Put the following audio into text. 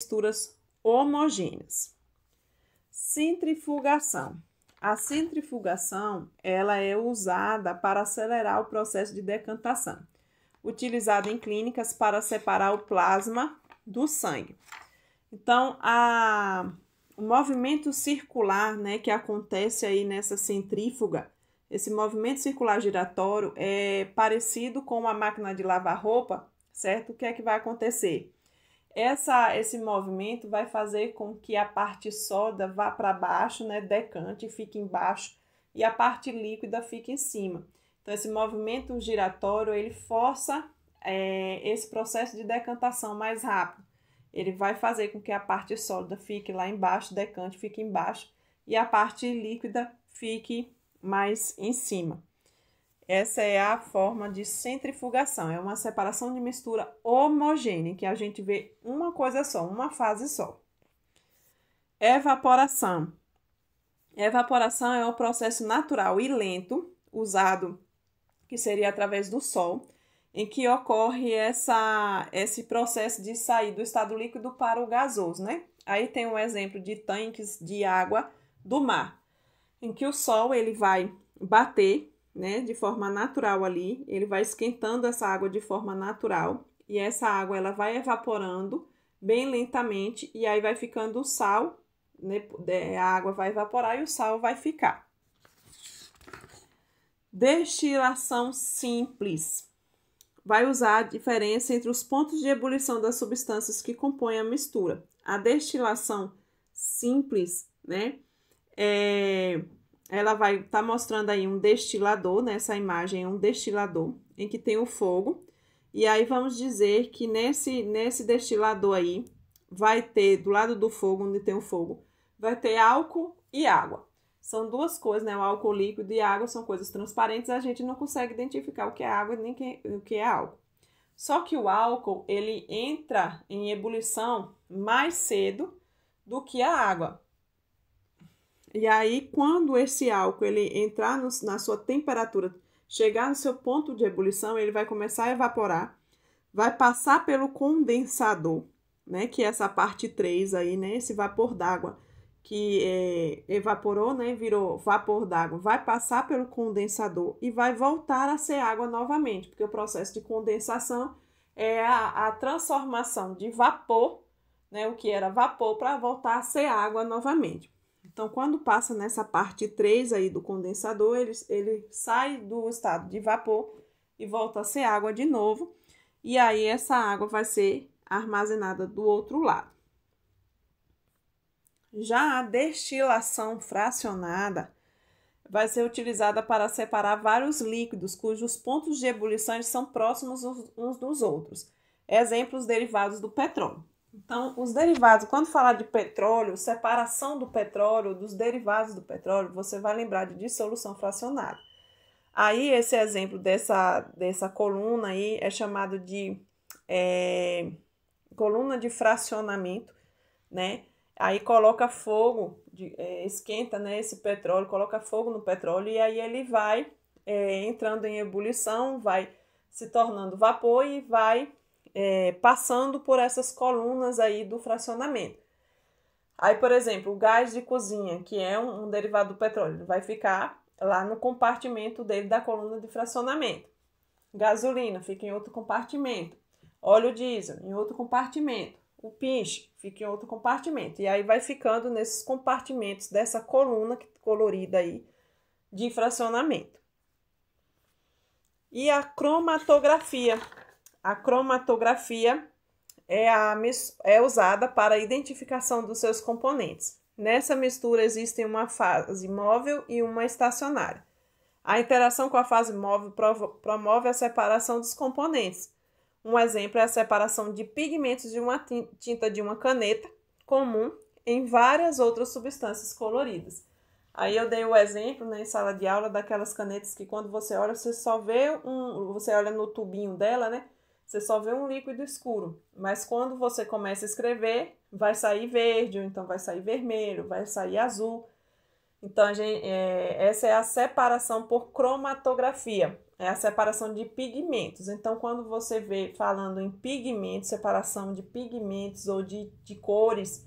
misturas homogêneas. Centrifugação. A centrifugação, ela é usada para acelerar o processo de decantação, utilizada em clínicas para separar o plasma do sangue. Então, o movimento circular, né, que acontece aí nessa centrífuga, esse movimento circular giratório é parecido com a máquina de lavar roupa, certo? O que é que vai acontecer? Esse movimento vai fazer com que a parte sólida vá para baixo, né, decante, fique embaixo, e a parte líquida fique em cima. Então, esse movimento giratório, ele força esse processo de decantação mais rápido. Ele vai fazer com que a parte sólida fique lá embaixo, decante, fique embaixo, e a parte líquida fique mais em cima. Essa é a forma de centrifugação, é uma separação de mistura homogênea, que a gente vê uma coisa só, uma fase só. Evaporação. Evaporação é um processo natural e lento, usado, que seria através do sol, em que ocorre esse processo de sair do estado líquido para o gasoso, né? Aí tem um exemplo de tanques de água do mar, em que o sol ele vai bater, né, de forma natural ali, ele vai esquentando essa água de forma natural e essa água ela vai evaporando bem lentamente e aí vai ficando o sal, né, a água vai evaporar e o sal vai ficar. Destilação simples. Vai usar a diferença entre os pontos de ebulição das substâncias que compõem a mistura. A destilação simples, né, ela vai estar mostrando aí um destilador, nessa imagem é um destilador, em que tem o fogo. E aí vamos dizer que nesse destilador aí, vai ter, do lado do fogo, onde tem o fogo, vai ter álcool e água. São duas coisas, né? O álcool líquido e a água são coisas transparentes, a gente não consegue identificar o que é água nem o que é álcool. Só que o álcool, ele entra em ebulição mais cedo do que a água. E aí, quando esse álcool ele entrar na sua temperatura, chegar no seu ponto de ebulição, ele vai começar a evaporar, vai passar pelo condensador, né? Que é essa parte 3 aí, né? Esse vapor d'água que evaporou, né? Virou vapor d'água, vai passar pelo condensador e vai voltar a ser água novamente, porque o processo de condensação é a transformação de vapor, né? O que era vapor para voltar a ser água novamente. Então, quando passa nessa parte 3 aí do condensador, ele sai do estado de vapor e volta a ser água de novo. E aí, essa água vai ser armazenada do outro lado. Já a destilação fracionada vai ser utilizada para separar vários líquidos cujos pontos de ebulição são próximos uns dos outros. Exemplos derivados do petróleo. Então, os derivados, quando falar de petróleo, separação do petróleo, dos derivados do petróleo, você vai lembrar de dissolução fracionada. Aí, esse exemplo dessa coluna aí é chamado de coluna de fracionamento, né? Aí coloca fogo, esquenta, né, esse petróleo, coloca fogo no petróleo e aí ele vai entrando em ebulição, vai se tornando vapor e vai passando por essas colunas aí do fracionamento. Aí, por exemplo, o gás de cozinha, que é um derivado do petróleo, vai ficar lá no compartimento dele da coluna de fracionamento. Gasolina fica em outro compartimento. Óleo diesel em outro compartimento. O pinche fica em outro compartimento. E aí vai ficando nesses compartimentos dessa coluna colorida aí de fracionamento. E a cromatografia. A cromatografia é usada para a identificação dos seus componentes. Nessa mistura existem uma fase móvel e uma estacionária. A interação com a fase móvel promove a separação dos componentes. Um exemplo é a separação de pigmentos de uma tinta de uma caneta comum em várias outras substâncias coloridas. Aí eu dei o exemplo, né, em sala de aula daquelas canetas que quando você olha, você só vê você olha no tubinho dela, né? Você só vê um líquido escuro, mas quando você começa a escrever, vai sair verde, ou então vai sair vermelho, vai sair azul. Então, essa é a separação por cromatografia, é a separação de pigmentos. Então, quando você vê falando em pigmentos, separação de pigmentos ou de cores,